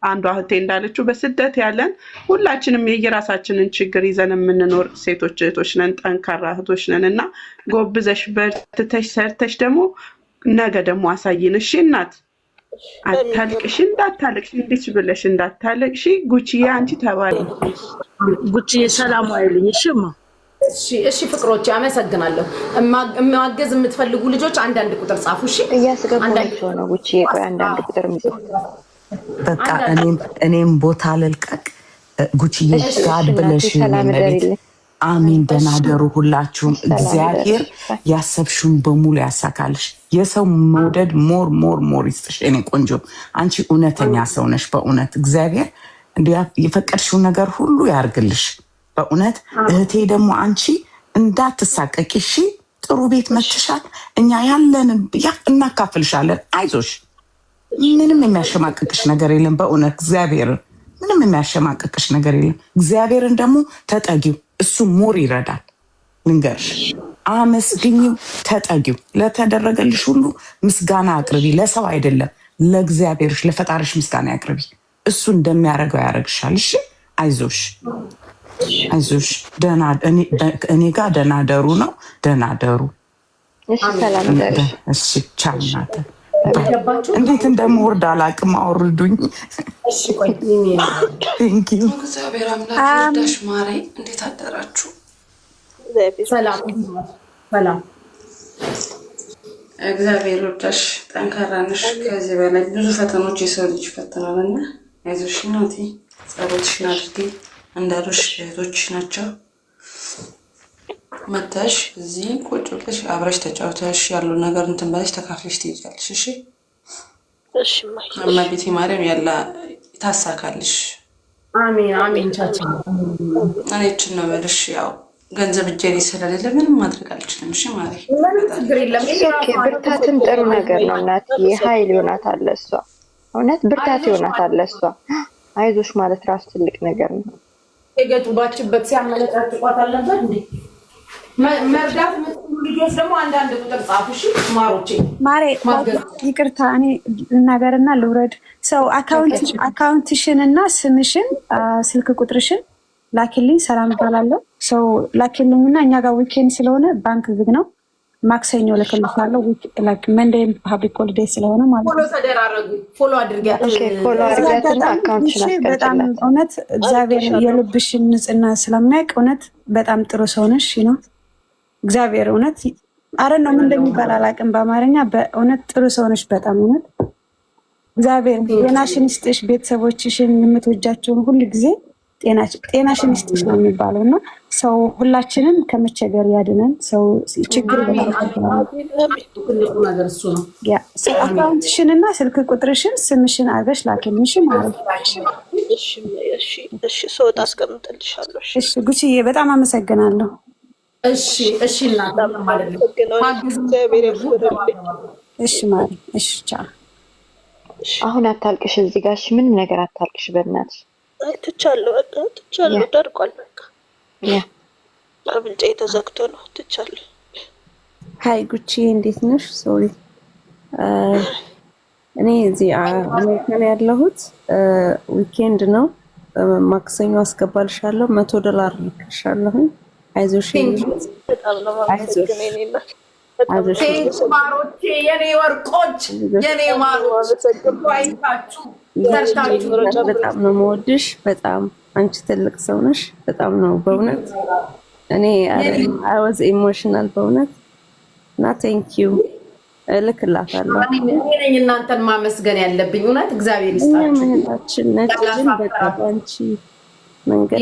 አንዷ እህቴ እንዳለችው በስደት ያለን ሁላችንም የየራሳችንን ችግር ይዘን የምንኖር ሴቶች እህቶች ነን፣ ጠንካራ እህቶች ነን እና ጎብዘሽ በርትተሽ ሰርተሽ ደግሞ ነገ ደግሞ አሳይን። እሺ እናት አታልቅሽ፣ እንዳታለቅሽ፣ እንዲች ብለሽ እንዳታለቅሽ። ጉቺዬ አንቺ ተባለ። ጉቺዬ ሰላም አይልኝ። እሺማ እሺ ፍቅሮቼ አመሰግናለሁ። ማገዝ የምትፈልጉ ልጆች አንዳንድ ቁጥር ጻፉ። እሺ እያስገባችሁ ነው። ጉቺ ቆይ አንዳንድ ቁጥር ምጽፍ በቃ እኔም ቦታ ልልቀቅ። ጉቺዬ ጋድ ብለሽ ለቤት አሚን። ደህና ደሩ ሁላችሁም። እግዚአብሔር ያሰብሽውን በሙሉ ያሳካልሽ። የሰው መውደድ ሞር ይስጥሽ። እኔ ቆንጆ አንቺ እውነተኛ ሰው ነሽ። በእውነት እግዚአብሔር የፈቀድሽው ነገር ሁሉ ያርግልሽ። በእውነት እህቴ ደግሞ አንቺ እንዳትሳቀቂ እሺ። ጥሩ ቤት መትሻል። እኛ ያለንን እናካፍልሻለን። አይዞሽ። ምንም የሚያሸማቅቅሽ ነገር የለም። በእውነት እግዚአብሔርን ምንም የሚያሸማቅቅሽ ነገር የለም። እግዚአብሔርን ደግሞ ተጠጊው፣ እሱ ሞር ይረዳል። ልንገርሽ፣ አመስግኝው፣ ተጠጊው። ለተደረገልሽ ሁሉ ምስጋና አቅርቢ። ለሰው አይደለም ለእግዚአብሔርሽ፣ ለፈጣሪሽ ምስጋና አቅርቢ። እሱ እንደሚያደርገው ያደርግሻል። እሺ አይዞሽ አይዞሽ። እኔ ጋር ደህና ደሩ ነው። ደህና ደሩ። እሺ ሰላም ደሩ። እሺ ቻው ናተ። እንዴት እንደምወርድ አላውቅም። አውርዱኝ። እሺ ቆይ ቴንክ ዩ። እግዚአብሔር አምላክ ይርዳሽ ማሬ። እንዴት አደራችሁ? ሰላም ሰላም። እግዚአብሔር ይርዳሽ። ጠንካራ ነሽ። ከዚህ በላይ ብዙ ፈተኖች የሰው ልጅ ይፈተናልና አይዞሽ እናቴ። ጸሎትሽን አድርጊ። እንዳሉሽ እህቶች ናቸው። መተሽ እዚህ ቁጭ ብለሽ አብረሽ ተጫውተሽ ያሉ ነገር እንትን በለሽ ተካፍለሽ ትይዛለሽ። እሺ እሺ እመቤቴ ማርያም ያላ ታሳካልሽ። አሜን አሜን። ቻቻ እኔ እችን ነው በልሽ። ያው ገንዘብ እጄ ላይ ስለሌለ ምንም ማድረግ አልችልም። እሺ ማለት ችግር የለም። ብርታትን ጥሩ ነገር ነው እናትዬ። ኃይል ይሆናታል እሷ። እውነት ብርታት ይሆናታል እሷ። አይዞሽ ማለት ራሱ ትልቅ ነገር ነው። የገጡባችበት ሲያመለጣጥቋት አለበት እንዴ? መርዳት የምትችሉ ልጆች ደግሞ አንዳንድ ቁጥር ጻፉ። እሺ ማሮቼ ማሬ ይቅርታ እኔ ልናገርና ልውረድ። ሰው አካውንትሽን እና ስምሽን ስልክ ቁጥርሽን ላኪልኝ። ሰላም እባላለሁ። ሰው ላኪልኝና እኛ ጋር ዊኬንድ ስለሆነ ባንክ ዝግ ነው። ማክሰኞ ልክልሻለሁ። መንዴይ ፓብሊክ ሆሊዴይ ስለሆነ ማለት ነው። ፎሎ ተደራረጉ። ፎሎ አድርጊያት። ፎሎ አድርጊያትና አካውንትሽን በጣም እውነት እግዚአብሔር የልብሽን ንጽህና ስለሚያውቅ እውነት በጣም ጥሩ ሰው ነሽ ነው። እግዚአብሔር እውነት አረ ነው ምን እንደሚባል አላውቅም በአማርኛ። በእውነት ጥሩ ሰው ነሽ በጣም እውነት። እግዚአብሔር ጤናሽን ይስጥሽ። ቤተሰቦችሽን የምትወጃቸውን ሁሉ ጊዜ ጤናሽን ይስጥሽ ነው የሚባለው እና ሰው ሁላችንም ከመቸገር ያድነን። ሰው ችግር አካውንትሽን እና ስልክ ቁጥርሽን ስምሽን አድርገሽ ላኪልኝ ማለት ነው። እሺ ሰውት አስቀምጥልሻለሁ። እሺ ጉቺዬ በጣም አመሰግናለሁ። እሺ እሺ እናት ማለት ነው። እሺ ማለት እሺ ቻው። አሁን አታልቅሽ እዚህ ጋር እሺ። ምንም ነገር አታልቅሽ በእናትሽ። ትቻለሁ በቃ ትቻለሁ። ደርቋል በቃ አፍንጫዬ ተዘግቶ ነው። ትቻለሁ። ሀይ ጉቺ እንዴት ነሽ? ሶሪ እኔ እዚህ አሜሪካን ያለሁት ዊኬንድ ነው። ማክሰኞ አስገባልሻለሁ። $100 ልክልሻለሁ። አይዞሽ በጣም ነው ማመሰግነው። ማሮቼ የኔ ወርቆች የኔ ማሮች በጣም ነው የምወድሽ። በጣም አንቺ ትልቅ ሰው ነሽ። በጣም ነው በእውነት እኔ አይ ዋዝ ኢሞሽናል በእውነት እና ቴንክ ዩ እልክላታለሁ። እኔ ነኝ እናንተን ማመስገን ያለብኝ። እውነት እግዚአብሔር ይስጣችሁ። ምንታችን ነጭን በጣም አንቺ መንገድ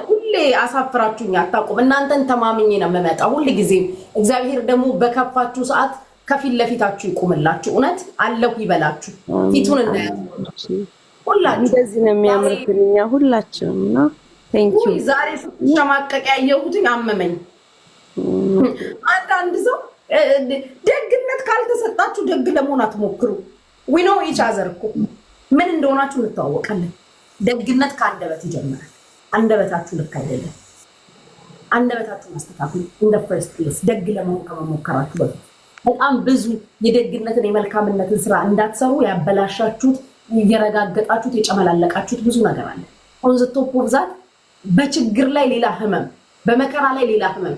ሁሌ አሳፍራችሁኝ አታውቁም። እናንተን ተማምኜ ነው የምመጣው ሁል ጊዜ። እግዚአብሔር ደግሞ በከፋችሁ ሰዓት ከፊት ለፊታችሁ ይቁምላችሁ። እውነት አለሁ ይበላችሁ። ፊቱን እናያችሁ ሁላችሁ። እንደዚህ ነው የሚያምርብን እኛ ሁላችንም ነው። ቴንክ ዩ። ዛሬ ስትሸማቀቅ ያየሁት አመመኝ። አንዳንድ ሰው ደግነት ካልተሰጣችሁ ደግ ለመሆን አትሞክሩ። ዊ ኖ ኢች አዘር እኮ ምን እንደሆናችሁ እንተዋወቃለን። ደግነት ከአንደበት ይጀምራል። አንደበታችሁ ልክ አይደለም። አንደበታችሁ ማስተካከል እንደ ፈርስት ፕሌስ ደግ ለመሆን ከመሞከራችሁ በፊት በጣም ብዙ የደግነትን የመልካምነትን ስራ እንዳትሰሩ ያበላሻችሁት፣ እየረጋገጣችሁት የጨመላለቃችሁት ብዙ ነገር አለ። ኦን ዘ ቶፕ ኦፍ ዛት በችግር ላይ ሌላ ህመም፣ በመከራ ላይ ሌላ ህመም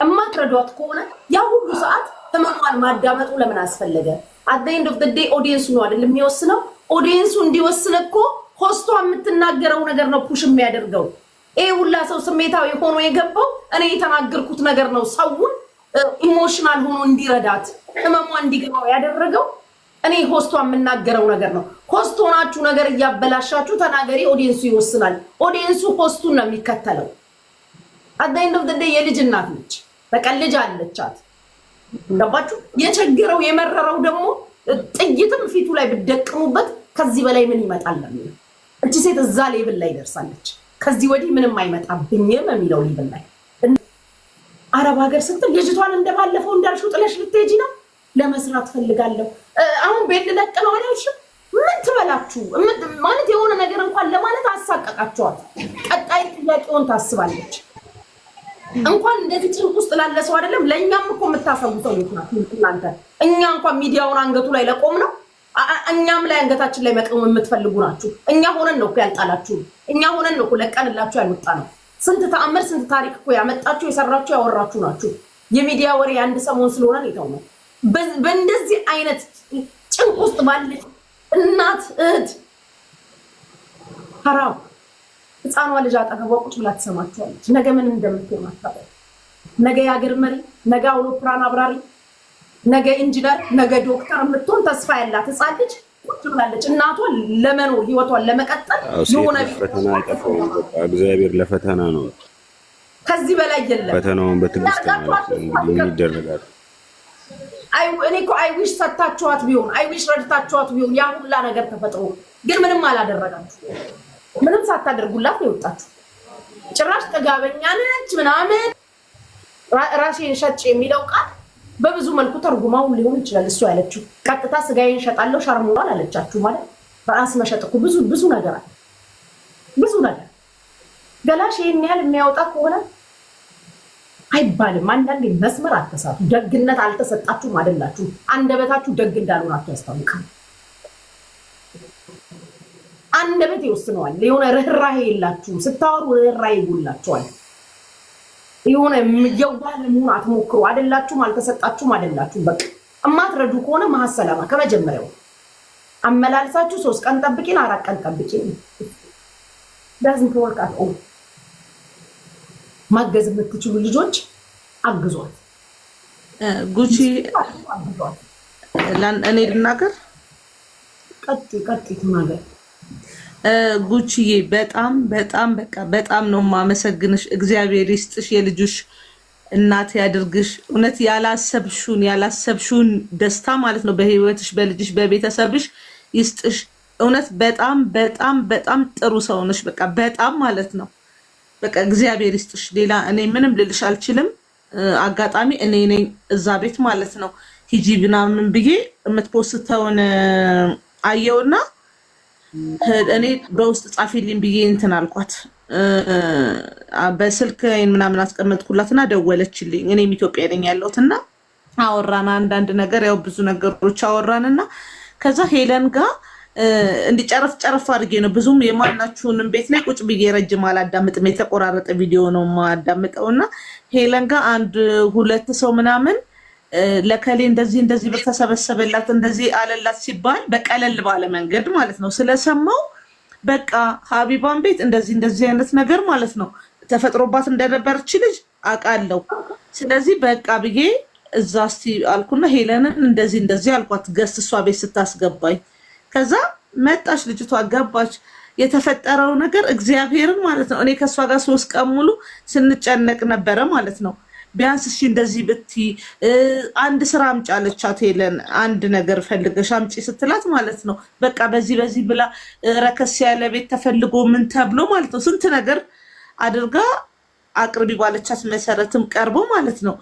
እማትረዷት ከሆነ ያ ሁሉ ሰዓት ህመሟን ማዳመጡ ለምን አስፈለገ? አት ዘ ኤንድ ኦፍ ዘ ዴይ ኦዲየንሱ ነው አይደል የሚወስነው። ኦዲየንሱ እንዲወስን እኮ ሆስቷ የምትናገረው ነገር ነው ፑሽ የሚያደርገው። ይሄ ሁላ ሰው ስሜታዊ ሆኖ የገባው እኔ የተናገርኩት ነገር ነው ሰውን ኢሞሽናል ሆኖ እንዲረዳት ህመሟ እንዲገባው ያደረገው እኔ ሆስቷ የምናገረው ነገር ነው። ሆስት ሆናችሁ ነገር እያበላሻችሁ ተናገሪ፣ ኦዲየንሱ ይወስናል። ኦዲየንሱ ሆስቱን ነው የሚከተለው። አት ዘ ኤንድ ኦፍ ዘ ዴይ የልጅ እናት ነች። በቃ ልጅ አለቻት። ገባችሁ? የቸገረው የመረረው ደግሞ ጥይትም ፊቱ ላይ ብትደቅሙበት ከዚህ በላይ ምን ይመጣል? እቺ ሴት እዛ ሌብል ላይ ደርሳለች። ከዚህ ወዲህ ምንም አይመጣብኝም የሚለው ሌብል ላይ አረብ ሀገር ስትል ልጅቷን እንደባለፈው እንዳልሽው ጥለሽ ልትሄጂ ነው። ለመስራት ፈልጋለሁ አሁን ቤት ልለቅ ነው አላልሽም? ምን ትበላችሁ ማለት የሆነ ነገር እንኳን ለማለት አሳቀቃቸዋል። ቀጣይ ጥያቄውን ታስባለች። እንኳን እንደዚህ ጭንቅ ውስጥ ላለ ሰው አይደለም ለእኛም እኮ የምታሰጉተው ይሆናል። እናንተ እኛ እንኳን ሚዲያውን አንገቱ ላይ ለቆም ነው እኛም ላይ አንገታችን ላይ መቀም የምትፈልጉ ናችሁ። እኛ ሆነን ነው እኮ ያልጣላችሁ። እኛ ሆነን ነው እኮ ለቀንላችሁ ያልወጣ ነው። ስንት ተአምር ስንት ታሪክ እኮ ያመጣችሁ የሰራችሁ ያወራችሁ ናችሁ። የሚዲያ ወሬ አንድ ሰሞን ስለሆነ ነው ነው። በእንደዚህ አይነት ጭንቅ ውስጥ ባለች እናት እህት ሐራም ህፃኗ ልጅ አጠገቧ ቁጭ ብላ ትሰማችኋለች። ነገ ምን እንደምትሆን አታውቅም። ነገ የሀገር መሪ፣ ነገ አውሮፕላን አብራሪ፣ ነገ ኢንጂነር፣ ነገ ዶክተር የምትሆን ተስፋ ያላት ህፃን ልጅ ቁጭ ብላለች። እናቷን ለመኖር ህይወቷን ለመቀጠል የሆነ ፈተና አይጠፋውም። በቃ እግዚአብሔር ለፈተና ነው። ከዚህ በላይ የለም። ፈተናውን በትዕግስት ማለት እንግዲህ ምን ይደረጋል? እኔ እኮ አይዊሽ ሰታችኋት ቢሆን አይዊሽ ረድታችኋት ቢሆን ያ ሁላ ነገር ተፈጥሮ ግን ምንም አላደረጋችሁ። ምንም ሳታደርጉላት ነው የወጣችሁ። ጭራሽ ጥጋበኛ ነች ምናምን ራሴን ሸጭ የሚለው ቃል በብዙ መልኩ ተርጉማው ሊሆን ይችላል። እሱ ያለችው ቀጥታ ስጋዬን ሸጣለሁ ሻርሙራል አለቻችሁ ማለት በራስ መሸጥ እኮ ብዙ ነገር አለ። ብዙ ነገር ገላሽ ይሄን ያህል የሚያወጣ ከሆነ አይባልም። አንዳንዴ መስመር አትሳቱ። ደግነት አልተሰጣችሁም አይደላችሁ። አንደበታችሁ ደግ እንዳልሆናችሁ ያስታውቃል። አንደበት ይወስነዋል። የሆነ ርህራሄ የላችሁም። ስታወሩ ርህራሄ ይጎላችኋል። የሆነ የዋህ ለመሆን አትሞክሩ። አይደላችሁም፣ አልተሰጣችሁም አይደላችሁም። በቃ እማትረዱ ከሆነ ማሰላማ ከመጀመሪያው አመላልሳችሁ 3 ቀን ጠብቂን 4 ቀን ጠብቂን ዳዝንት ወርክ አት ኦል። ማገዝ የምትችሉ ልጆች አግዟት። ጉቺ እኔ ልናገር ቀጥ ትናገር። ጉቺዬ በጣም በጣም በቃ በጣም ነው የማመሰግንሽ። እግዚአብሔር ይስጥሽ፣ የልጆች እናት ያድርግሽ። እውነት ያላሰብሽውን ደስታ ማለት ነው በህይወትሽ፣ በልጅሽ፣ በቤተሰብሽ ይስጥሽ። እውነት በጣም በጣም በጣም ጥሩ ሰው ነሽ። በቃ በጣም ማለት ነው በቃ እግዚአብሔር ይስጥሽ። ሌላ እኔ ምንም ልልሽ አልችልም። አጋጣሚ እኔ ነኝ እዛ ቤት ማለት ነው ሂጂ ምናምን ብዬ የምትፖስተውን አየውና እኔ በውስጥ ጻፊልኝ ብዬ እንትን አልኳት። በስልክ ምናምን አስቀመጥኩላትና ደወለችልኝ። እኔም ኢትዮጵያ ነኝ ያለሁትና አወራን አንዳንድ ነገር ያው ብዙ ነገሮች አወራንና ከዛ ሄለን ጋር እንዲጨረፍ ጨረፍ አድርጌ ነው ብዙም የማናችሁንም ቤት ላይ ቁጭ ብዬ ረጅም አላዳምጥም። የተቆራረጠ ቪዲዮ ነው የማዳምጠውና ሄለን ጋር 1-2 ሰው ምናምን ለከሌ እንደዚህ ብር ተሰበሰበላት እንደዚህ አለላት ሲባል በቀለል ባለ መንገድ ማለት ነው ስለሰማው በቃ ሀቢባን ቤት እንደዚህ አይነት ነገር ማለት ነው ተፈጥሮባት እንደነበረች ልጅ አውቃለሁ። ስለዚህ በቃ ብዬ እዛ እስቲ አልኩና ሄለንን እንደዚህ አልኳት። ገስ እሷ ቤት ስታስገባኝ ከዛ መጣች ልጅቷ ገባች። የተፈጠረው ነገር እግዚአብሔርን ማለት ነው እኔ ከሷ ጋር 3 ቀን ሙሉ ስንጨነቅ ነበረ ማለት ነው። ቢያንስ እሺ እንደዚህ ብቲ አንድ ስራ አምጪ አለቻት ሄለን። አንድ ነገር ፈልገሽ አምጪ ስትላት ማለት ነው በቃ በዚህ ብላ ረከስ ያለ ቤት ተፈልጎ ምን ተብሎ ማለት ነው ስንት ነገር አድርጋ አቅርቢ ባለቻት መሰረትም ቀርቦ ማለት ነው።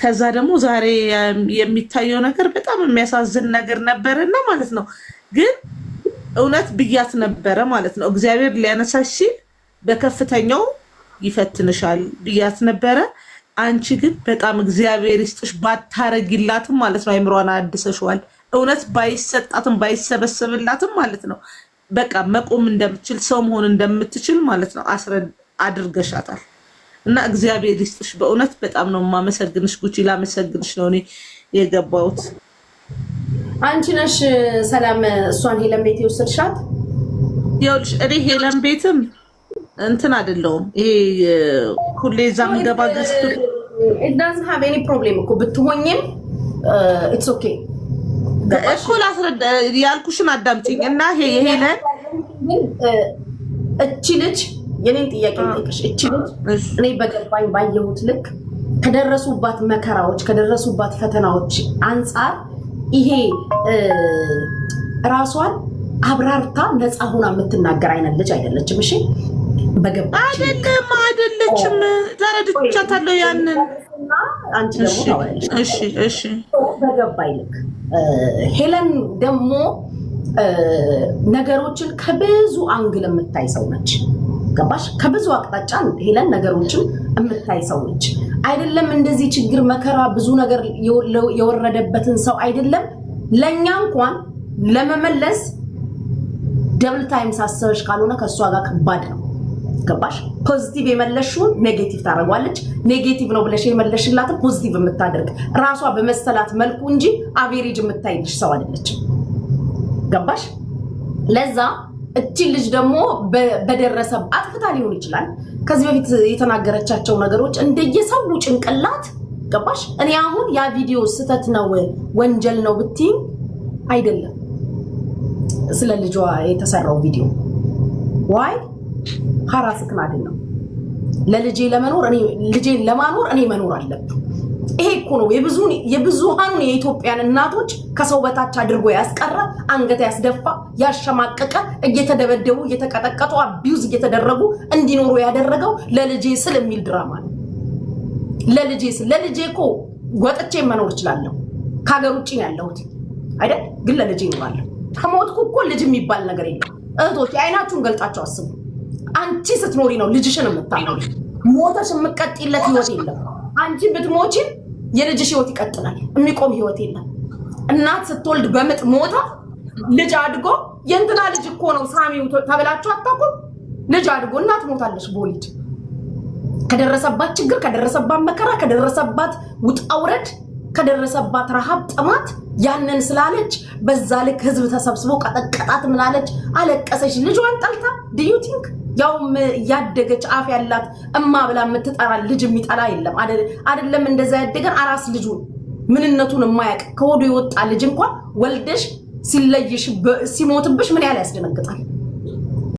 ከዛ ደግሞ ዛሬ የሚታየው ነገር በጣም የሚያሳዝን ነገር ነበርና ማለት ነው። ግን እውነት ብያት ነበረ ማለት ነው እግዚአብሔር ሊያነሳሽ ሲል በከፍተኛው ይፈትንሻል ብያት ነበረ። አንቺ ግን በጣም እግዚአብሔር ይስጥሽ ባታረጊላትም ማለት ነው አይምሯን አድሰሽዋል። እውነት ባይሰጣትም ባይሰበሰብላትም ማለት ነው በቃ መቆም እንደምትችል ሰው መሆን እንደምትችል ማለት ነው አድርገሻታል። እና እግዚአብሔር ይስጥሽ በእውነት በጣም ነው የማመሰግንሽ ጉቺ። ላመሰግንሽ ነው እኔ የገባሁት። አንቺ ነሽ ሰላም እሷን ሄለን ቤት የወሰድሻት? ይኸውልሽ እኔ ሄለን ቤትም እንትን አይደለሁም። ይሄ ሁሌ እዛም ገባ ገዝቶ it doesn't have any problem እኮ ብትሆኝም it's okay እኮ ላስረዳ ያልኩሽን አዳምጪኝ። እና ይሄ ሄለን እቺ ልጅ የኔን ጥያቄ ልጠይቅሽ። እቺ ልጅ እኔ በገባኝ ባየሁት ልክ ከደረሱባት መከራዎች ከደረሱባት ፈተናዎች አንፃር ይሄ ራሷን አብራርታ ነፃ ሆና የምትናገር አይነት ልጅ አይደለችም። እሺ በገባኝ አይደለችም። ተረድቻታለሁ ያንን። አንቺ ደግሞ ታወራለሽ። እሺ በገባኝ ልክ ሄለን ደግሞ ነገሮችን ከብዙ አንግል የምታይ ሰው ነች። ገባሽ? ከብዙ አቅጣጫ ሄለን ነገሮችን የምታይ ሰው ነች። አይደለም እንደዚህ ችግር መከራ ብዙ ነገር የወረደበትን ሰው አይደለም ለኛ እንኳን ለመመለስ ደብል ታይም ሳሰብሽ ካልሆነ ከሷ ጋር ከባድ ነው። ገባሽ? ፖዚቲቭ የመለሽውን ኔጌቲቭ ታደርጓለች። ኔጌቲቭ ነው ብለሽ የመለሽላትን ፖዚቲቭ የምታደርግ ራሷ በመሰላት መልኩ እንጂ አቬሬጅ የምታይልሽ ሰው አይደለችም። ገባሽ? ለዛ እቺ ልጅ ደግሞ በደረሰብ አጥፍታ ሊሆን ይችላል። ከዚህ በፊት የተናገረቻቸው ነገሮች እንደየሰው ጭንቅላት ገባሽ? እኔ አሁን ያ ቪዲዮ ስተት ነው ወንጀል ነው ብትይ አይደለም ስለ ልጇ የተሰራው ቪዲዮ ዋይ ሐራስክን አይደለም ለልጄ ለመኖር እኔ ልጄን ለማኖር እኔ መኖር አለብኝ። ይሄ እኮ ነው የብዙሃኑን የኢትዮጵያን እናቶች ከሰው በታች አድርጎ ያስቀረ አንገት ያስደፋ ያሸማቀቀ እየተደበደቡ እየተቀጠቀጡ አቢዩዝ እየተደረጉ እንዲኖሩ ያደረገው ለልጄ ስል የሚል ድራማ ነው። ለልጄ እኮ ወጥቼ መኖር እችላለሁ። ከሀገር ውጭ ነው ያለሁት አይደል? ግን ለልጄ እኖራለሁ። ከሞትኩ እኮ ልጅ የሚባል ነገር የለም። እህቶች አይናችሁን ገልጣችሁ አስቡ። አንቺ ስትኖሪ ነው ልጅሽን የምታኖሪ። ሞተሽ የምትቀጥይለት ህይወት የለም። አንቺ ብትሞቺ የልጅሽ ህይወት ይቀጥላል። የሚቆም ህይወት የለም። እናት ስትወልድ በምጥ ሞታ ልጅ አድጎ የእንትና ልጅ እኮ ነው ሳሚው ተብላችሁ አታውቁም? ልጅ አድጎ እናት ሞታለች በወሊድ ከደረሰባት ችግር ከደረሰባት መከራ ከደረሰባት ውጣውረድ ከደረሰባት ረሃብ ጥማት ያንን ስላለች በዛ ልክ ህዝብ ተሰብስቦ ቀጠቀጣት። ምናለች? አለቀሰች። ልጇን ጠልታ ዲዩ ቲንክ ያውም ያደገች አፍ ያላት እማ ብላ የምትጠራ ልጅ የሚጠላ የለም አይደለም። እንደዛ ያደገን አራስ ልጁን ምንነቱን የማያውቅ ከሆዱ የወጣ ልጅ እንኳን ወልደሽ ሲለይሽ ሲሞትብሽ ምን ያህል ያስደነግጣል።